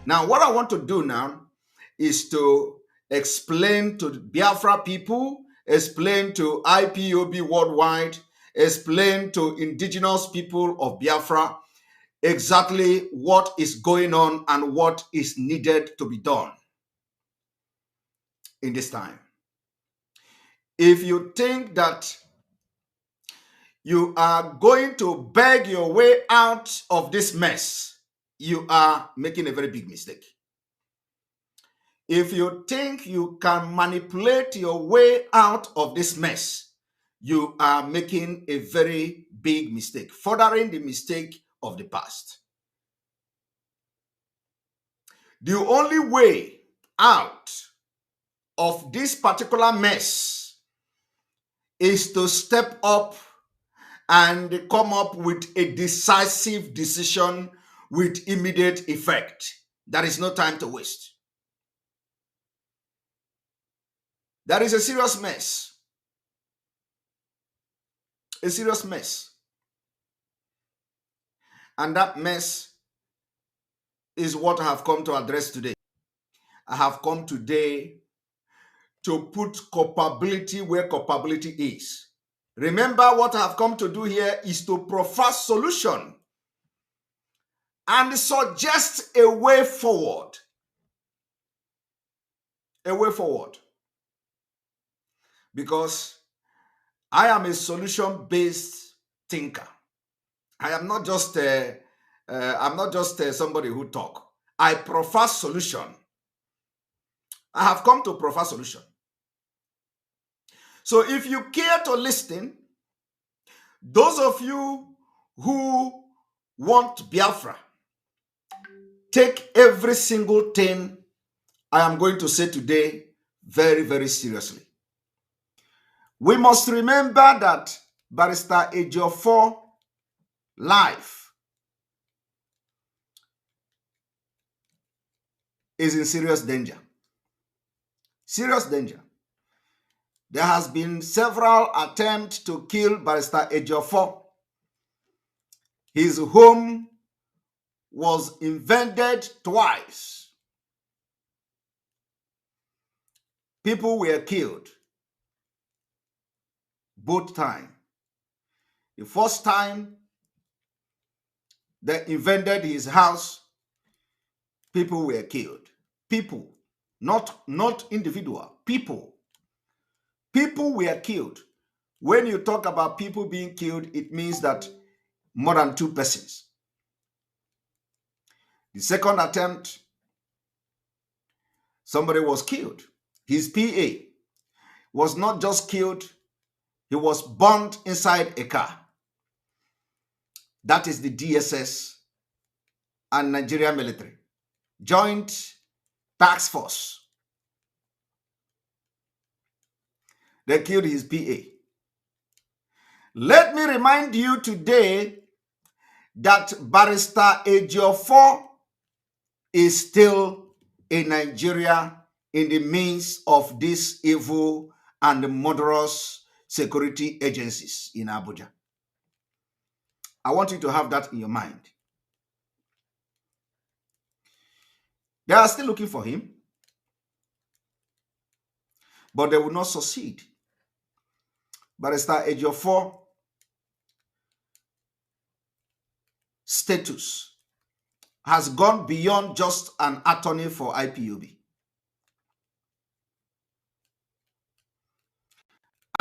Now, what I want to do now is to explain to the Biafra people, explain to IPOB worldwide, explain to indigenous people of Biafra exactly what is going on and what is needed to be done in this time. If you think that you are going to beg your way out of this mess, you are making a very big mistake. If you think you can manipulate your way out of this mess, you are making a very big mistake, furthering the mistake of the past. The only way out of this particular mess is to step up and come up with a decisive decision with immediate effect. There is no time to waste. There is a serious mess. A serious mess. And that mess is what I have come to address today. I have come today to put culpability where culpability is. Remember, what I have come to do here is to provide solution and suggest a way forward. A way forward. Because I am a solution-based thinker. I am not just somebody who talk. I prefer solution. I have come to prefer solution. So if you care to listen, those of you who want Biafra, take every single thing I am going to say today very, very seriously. We must remember that Barrister Ejiofor life is in serious danger. Serious danger. There has been several attempts to kill Barrister Ejiofor. His home was invaded twice. People were killed both times. The first time they invaded his house, people were killed. People, not individual, people. People were killed. When you talk about people being killed, it means that more than 2 persons. The second attempt, somebody was killed. His PA was not just killed, he was burnt inside a car. That is the DSS and Nigeria military. Joint task force. They killed his PA. Let me remind you today that Barrister Ejiofor is still in Nigeria in the midst of these evil and murderous security agencies in Abuja. I want you to have that in your mind. They are still looking for him, but they will not succeed. Barrister Ejiofor status has gone beyond just an attorney for IPOB.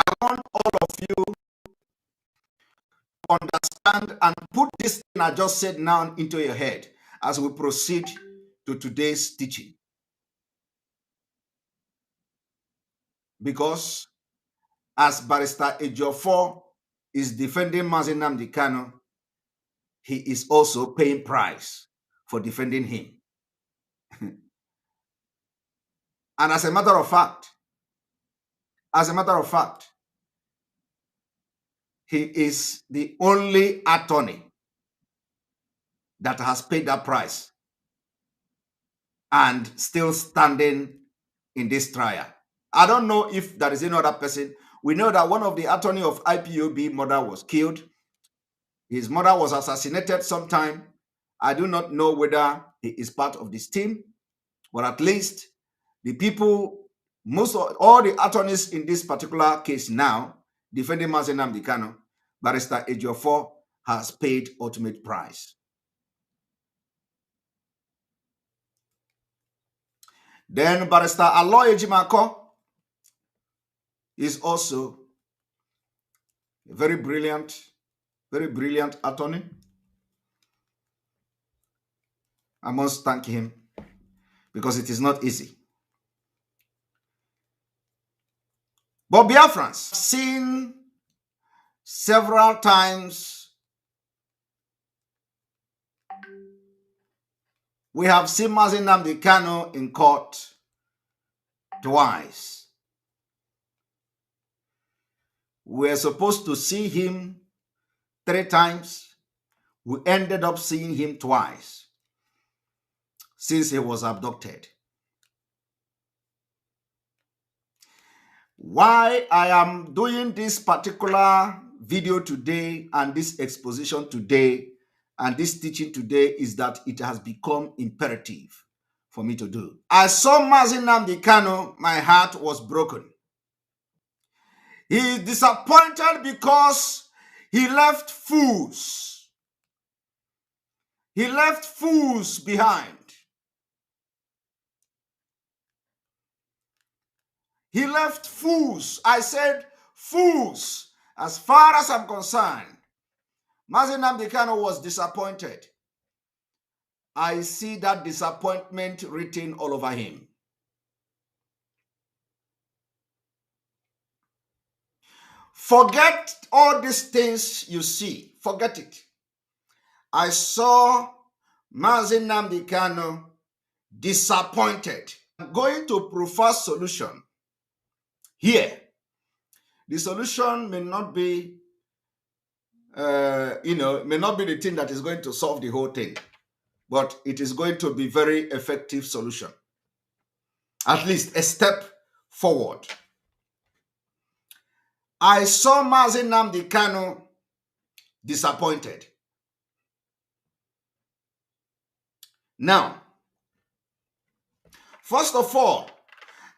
I want all of you to understand and put this thing I just said now into your head as we proceed to today's teaching. Because as Barrister Ejiofor is defending Mazi Nnamdi Kanu, he is also paying price for defending him. And as a matter of fact, he is the only attorney that has paid that price and still standing in this trial. I don't know if there is any other person. We know that one of the attorney of IPOB mother was killed. His mother was assassinated sometime. I do not know whether he is part of this team, but at least the people, most of all the attorneys in this particular case now defending Mazi Nnamdi Kanu, Barrister Ejiofor has paid ultimate price. Then Barrister Aloy Ejimako is also a very brilliant attorney. I must thank him because it is not easy. But Biafrans seen several times, we have seen Mazi Nnamdi Kanu in court twice. We're supposed to see him 3 times. We ended up seeing him twice since he was abducted. Why I am doing this particular video today and this exposition today and this teaching today is that it has become imperative for me to do. I saw Mazi Nnamdi Kanu, my heart was broken. He is disappointed because he left fools. He left fools behind. He left fools. I said fools. As far as I'm concerned, Mazi Nnamdi Kanu was disappointed. I see that disappointment written all over him. Forget all these things you see. Forget it. I saw Mazi Nnamdi Kanu disappointed. I'm going to prefer solution here. The solution may not be, may not be the thing that is going to solve the whole thing, but it is going to be very effective solution. At least a step forward. I saw Mazi Nnamdi Kanu disappointed. Now, first of all,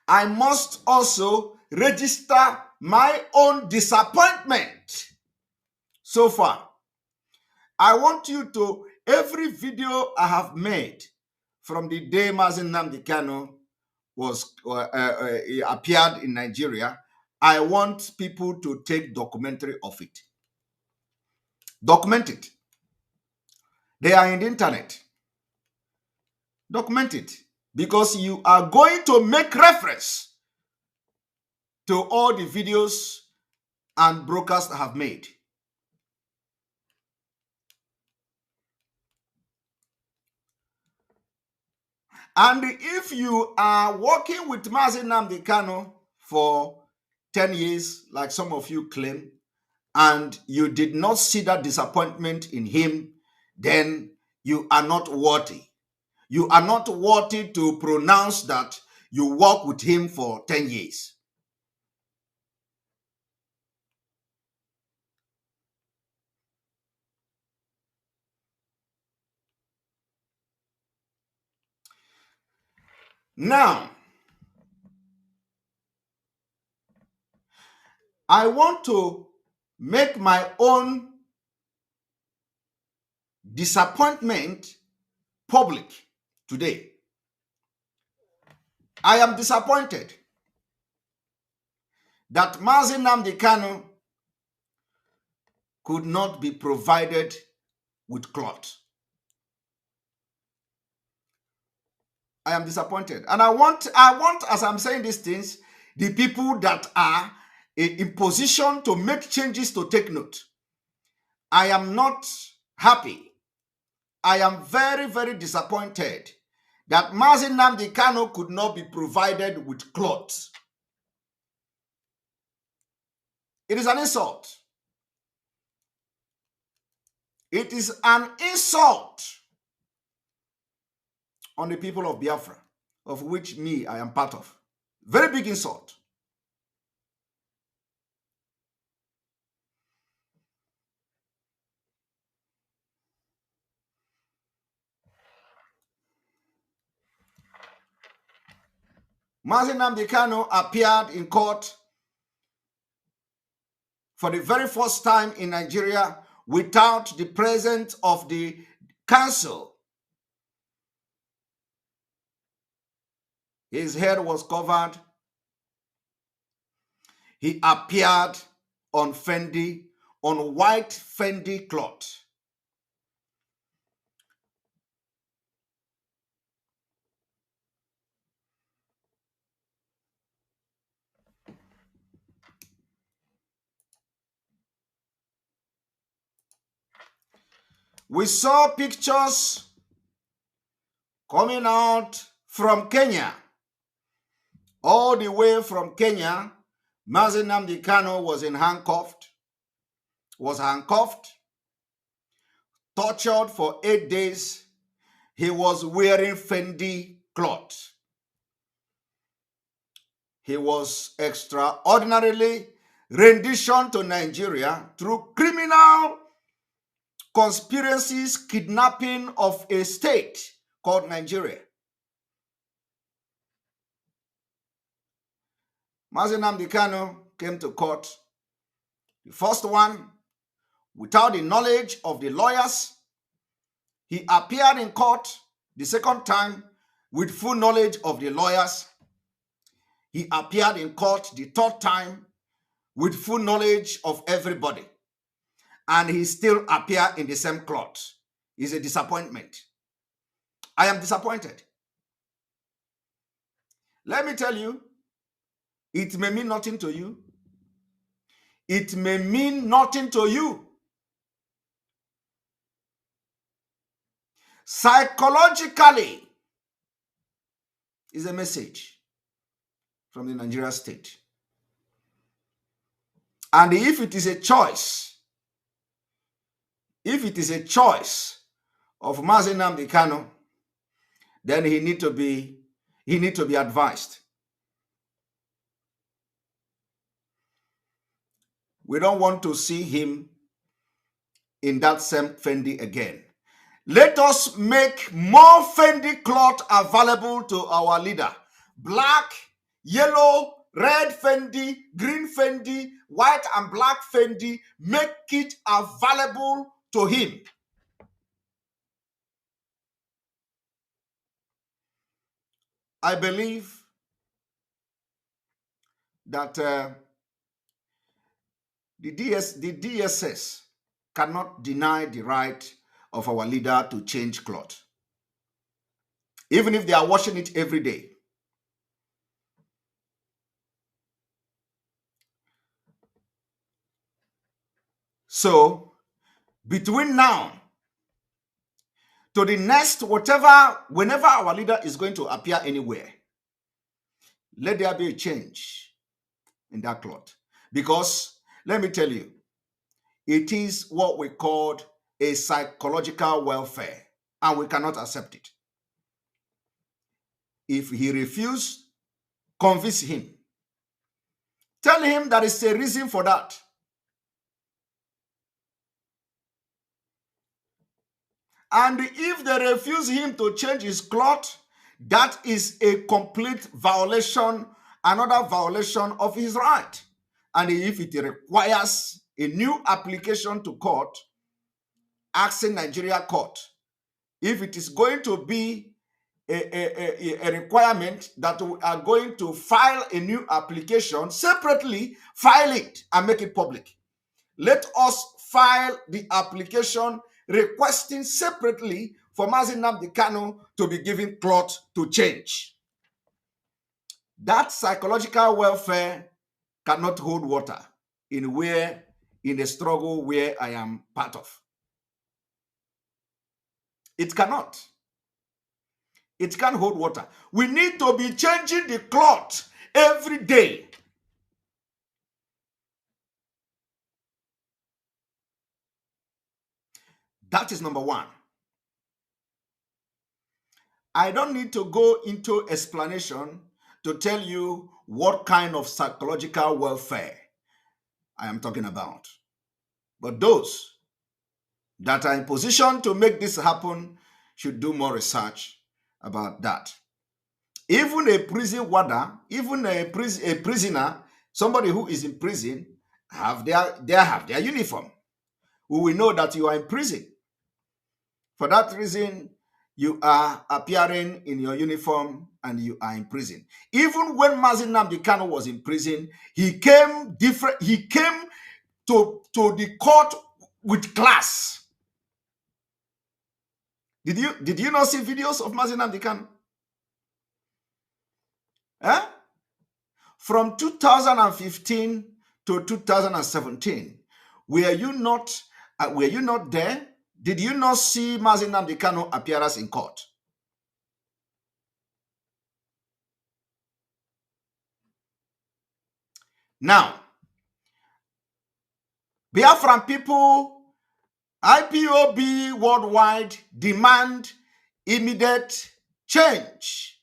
I must also register my own disappointment so far. I want you to, every video I have made from the day Mazi Nnamdi Kanu was appeared in Nigeria, I want people to take documentary of it. Document it. They are in the internet. Document it. Because you are going to make reference to all the videos and broadcasts I have made. And if you are working with Mazi Nnamdi Kanu for 10 years, like some of you claim, and you did not see that disappointment in him, then you are not worthy. You are not worthy to pronounce that you work with him for 10 years. Now, I want to make my own disappointment public today. I am disappointed that Mazi Nnamdi Kanu could not be provided with cloth. I am disappointed. And I want, as I'm saying these things, the people that are in position to make changes to take note. I am not happy. I am very, very disappointed that Mazi Nnamdi Kanu could not be provided with clothes. It is an insult. It is an insult on the people of Biafra, of which me, I am part of. Very big insult. Mazi Nnamdi Kanu appeared in court for the very first time in Nigeria without the presence of the council. His head was covered. He appeared on white Fendi cloth. We saw pictures coming out from Kenya. All the way from Kenya, Mazi Nnamdi Kanu was handcuffed, tortured for 8 days. He was wearing Fendi cloth. He was extraordinarily renditioned to Nigeria through criminal conspiracies, kidnapping of a state called Nigeria. Mazi Nnamdi Kanu came to court. The first one, without the knowledge of the lawyers. He appeared in court the second time with full knowledge of the lawyers. He appeared in court the third time with full knowledge of everybody. And he still appeared in the same cloth. It's a disappointment. I am disappointed. Let me tell you, it may mean nothing to you. It may mean nothing to you. Psychologically, is a message from the Nigeria state. And if it is a choice of Mazi Nnamdi Kanu, then he need to be advised. We don't want to see him in that same Fendi again. Let us make more Fendi cloth available to our leader. Black, yellow, red Fendi, green Fendi, white and black Fendi. Make it available to him. I believe that the DSS cannot deny the right of our leader to change cloth, even if they are washing it every day. So, between now to the next whenever our leader is going to appear anywhere, let there be a change in that cloth. Because, let me tell you, it is what we call a psychological welfare, and we cannot accept it. If he refuses, convince him. Tell him there is a reason for that. And if they refuse him to change his cloth, that is a complete violation, another violation of his right. And if it requires a new application to court, asking Nigeria court, if it is going to be a requirement that we are going to file a new application, separately file it and make it public. Let us file the application requesting separately for Mazi Nnamdi Kanu to be given cloth to change. That psychological welfare cannot hold water in the struggle where I am part of. It cannot. It can't hold water. We need to be changing the cloth every day. That is number one. I don't need to go into explanation to tell you what kind of psychological welfare I am talking about. But those that are in position to make this happen should do more research about that. Even a prison warder, even a prisoner, somebody who is in prison, have their uniform. We will know that you are in prison. For that reason, you are appearing in your uniform and you are in prison. Even when Mazi Nnamdi Kanu was in prison, he came different. He came to the court with class. Did you not see videos of Mazi Nnamdi Kanu? Eh? From 2015 to 2017, were you not there? Did you not see Mazi Nnamdi Kanu appearance in court? Now, Biafran people, IPOB worldwide demand immediate change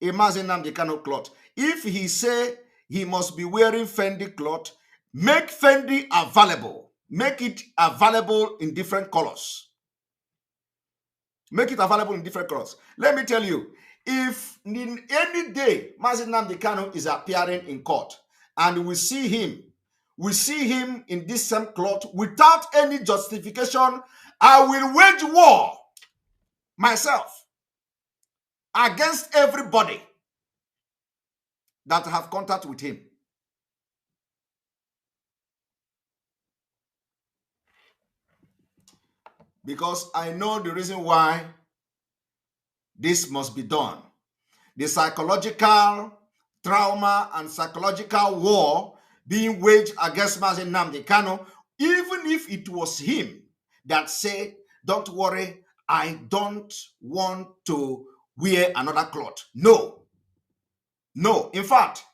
in Mazi Nnamdi Kanu cloth. If he say he must be wearing Fendi cloth, make Fendi available. Make it available in different colors. Make it available in different colors. Let me tell you, if in any day Mazi Nnamdi Kanu is appearing in court and we see him in this same cloth without any justification, I will wage war myself against everybody that have contact with him. Because I know the reason why this must be done. The psychological trauma and psychological war being waged against Mazi Nnamdi Kanu, even if it was him that said, don't worry, I don't want to wear another cloth. No. No. In fact,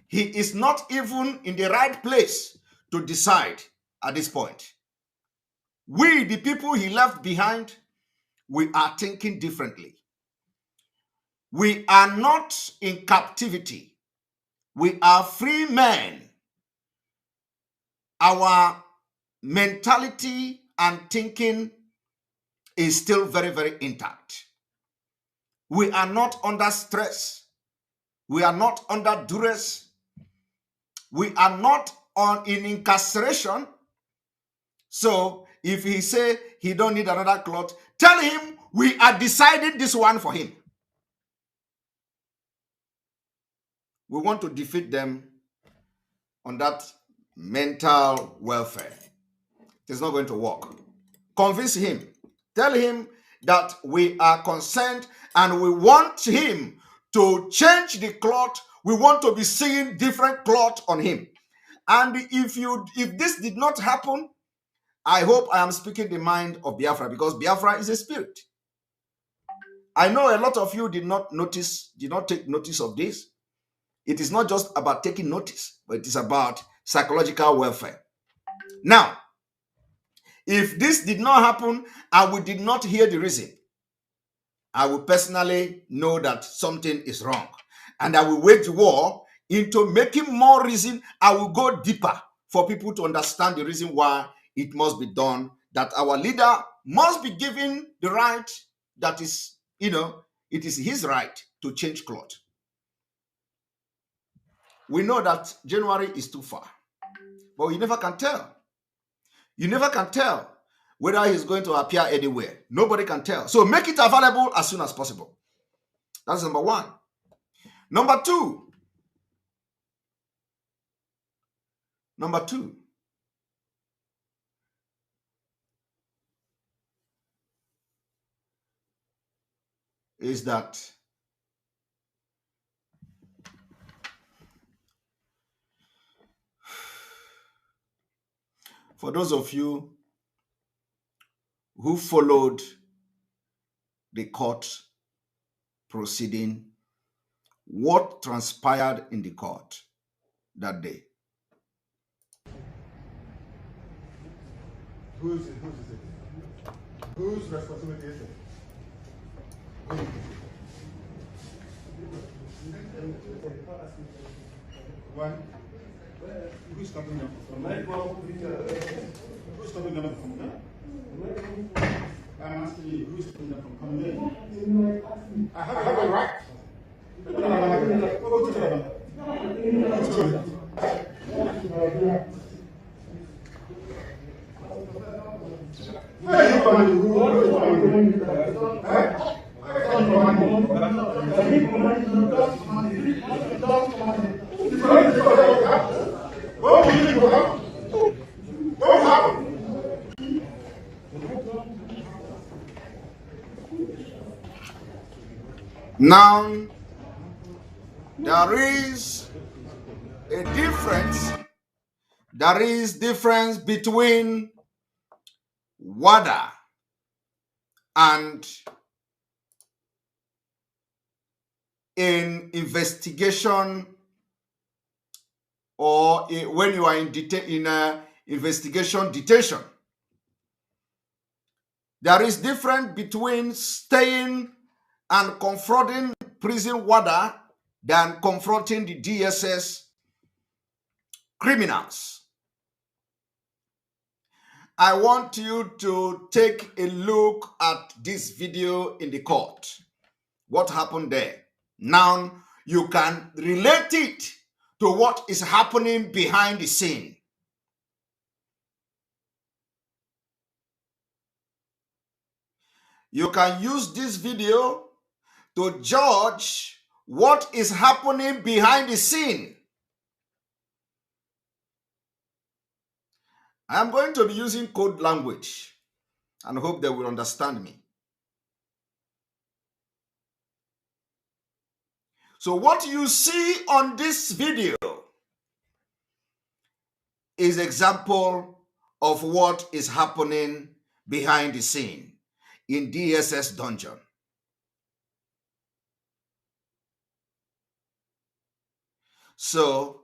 he is not even in the right place to decide at this point. We, the people he left behind, we are thinking differently. We are not in captivity. We are free men. Our mentality and thinking is still very, very intact. We are not under stress. We are not under duress. We are not in incarceration. So if he say he don't need another cloth, tell him we are deciding this one for him. We want to defeat them on that mental welfare. It's not going to work. Convince him. Tell him that we are concerned and we want him to change the cloth. We want to be seeing different cloth on him. And if this did not happen, I hope I am speaking the mind of Biafra, because Biafra is a spirit. I know a lot of you did not take notice of this. It is not just about taking notice, but it is about psychological welfare. Now, if this did not happen and we did not hear the reason, I will personally know that something is wrong. And I will wage war into making more reason. I will go deeper for people to understand the reason why it must be done, that our leader must be given the right that is, it is his right to change cloth. We know that January is too far, but you never can tell. You never can tell whether he's going to appear anywhere. Nobody can tell. So make it available as soon as possible. That's number one. Number two is that for those of you who followed the court proceeding, what transpired in the court that day? Whose responsibility is it? One. Who's stopping them from Who's stopping them from coming? I'm asking you, who's stopping them from coming in? I have a right. Now, there is a difference. There is difference between WADA and in investigation, or when you are in a investigation detention. There is difference between staying and confronting prison warder than confronting the DSS criminals. I want you to take a look at this video in the court. What happened there? Now you can relate it to what is happening behind the scene. You can use this video to judge what is happening behind the scene. I am going to be using code language and hope they will understand me. So what you see on this video is example of what is happening behind the scene in DSS dungeon. So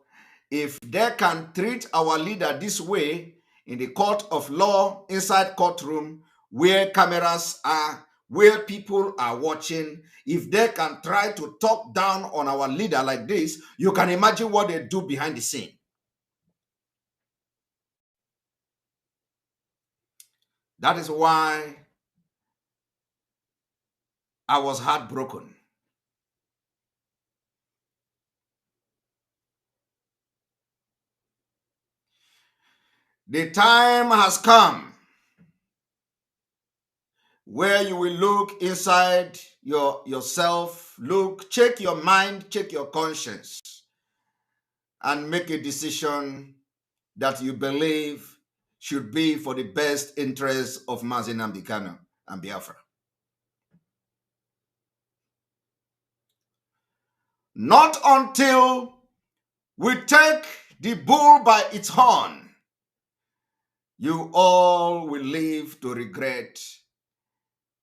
if they can treat our leader this way in the court of law, inside courtroom, where cameras are, where people are watching, if they can try to talk down on our leader like this, you can imagine what they do behind the scene. That is why I was heartbroken. The time has come where you will look inside yourself, check your mind, check your conscience, and make a decision that you believe should be for the best interest of Mazi Nnamdi Kanu and Biafra. Not until we take the bull by its horn, you all will live to regret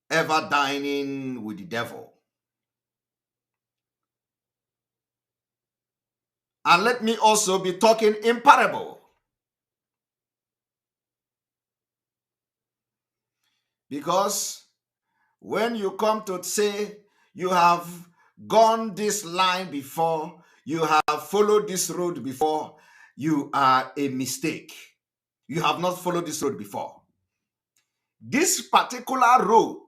ever dining with the devil. And let me also be talking in parable. Because when you come to say you have gone this line before, you have followed this road before, you are a mistake. You have not followed this road before. This particular road,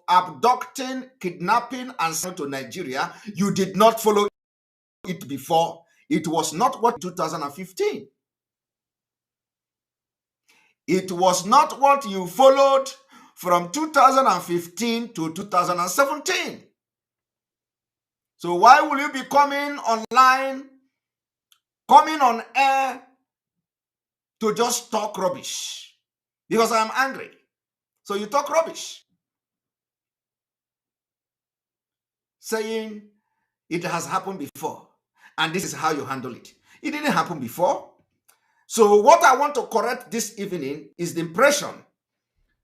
abducting, kidnapping, and sending to Nigeria, you did not follow it before. It was not what 2015. It was not what you followed from 2015 to 2017. So why will you be coming online, coming on air to just talk rubbish? Because I am angry. So you talk rubbish. Saying it has happened before and this is how you handle it. It didn't happen before. So what I want to correct this evening is the impression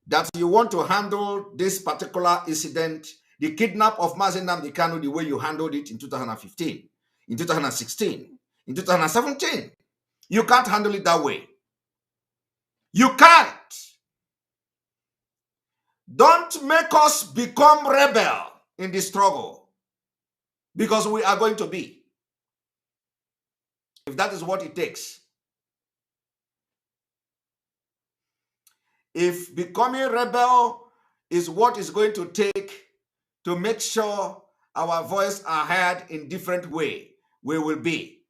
that you want to handle this particular incident, the kidnap of Mazi Nnamdi Kanu, the way you handled it in 2015, in 2016, in 2017. You can't handle it that way. You can't. Don't make us become rebel in the struggle, because we are going to be, if that is what it takes. If becoming rebel is what is going to take to make sure our voice are heard in different way, we will be.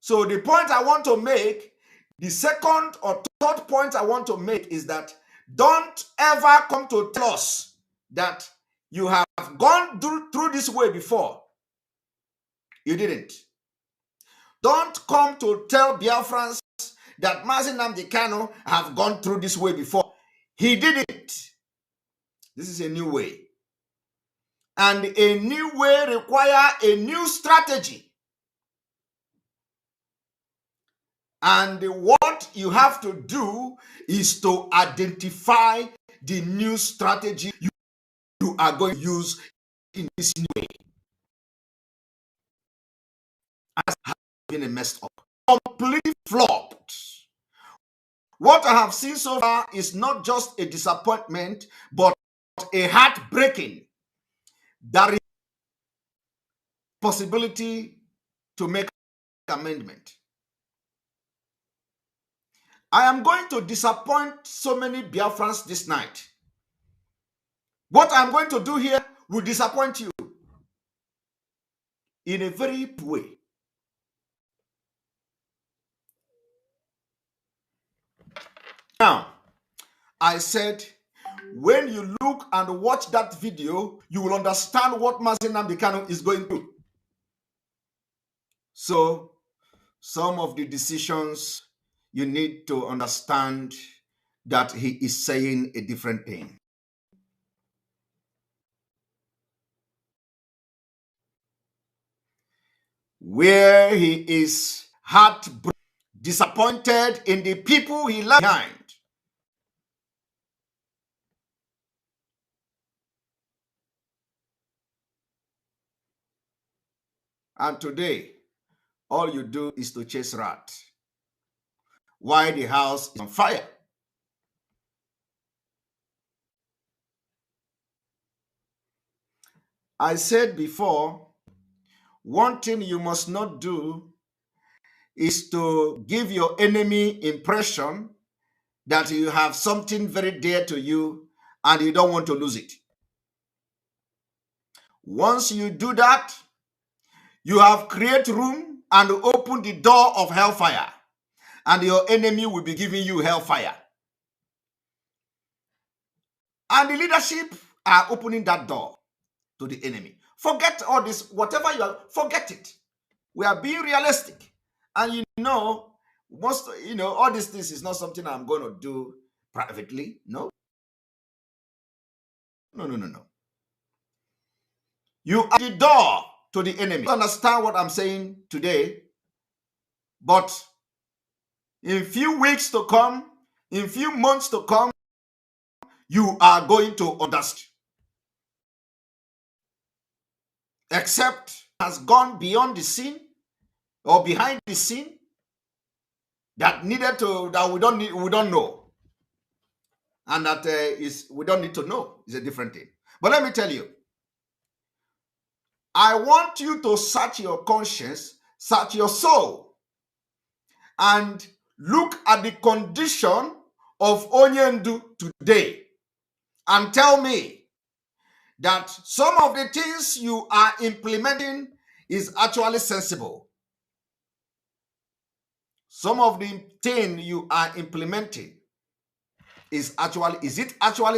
So the point I want to make, the second or third point I want to make is that don't ever come to tell us that you have gone through this way before. You didn't. Don't come to tell Biafrans that Mazi Nnamdi Kanu have gone through this way before. He didn't. This is a new way. And a new way requires a new strategy. And what you have to do is to identify the new strategy you are going to use in this new way. As has been messed up, completely flopped. What I have seen so far is not just a disappointment, but a heartbreaking. There is possibility to make amendment. I am going to disappoint so many Biafrans this night. What I'm going to do here will disappoint you in a very way. Now, I said, when you look and watch that video, you will understand what Mazi Nnamdi Kanu is going through. So, some of the decisions you need to understand that he is saying a different thing. Where he is heartbroken, disappointed in the people he left behind. And today, all you do is to chase rat while the house is on fire. I said before, one thing you must not do is to give your enemy impression that you have something very dear to you and you don't want to lose it. Once you do that, you have created room and opened the door of hellfire, and your enemy will be giving you hellfire. And the leadership are opening that door to the enemy. Forget all this, whatever you are, forget it. We are being realistic. And all these things is not something I'm going to do privately. No. No. You are the door to the enemy. You understand what I'm saying today, but in few weeks to come, in few months to come, you are going to understand. Except has gone beyond the scene or behind the scene that we don't know. And that we don't need to know is a different thing. But let me tell you, I want you to search your conscience, search your soul, and look at the condition of Onyendu today and tell me that some of the things you are implementing is actually sensible. Some of the things you are implementing is it actually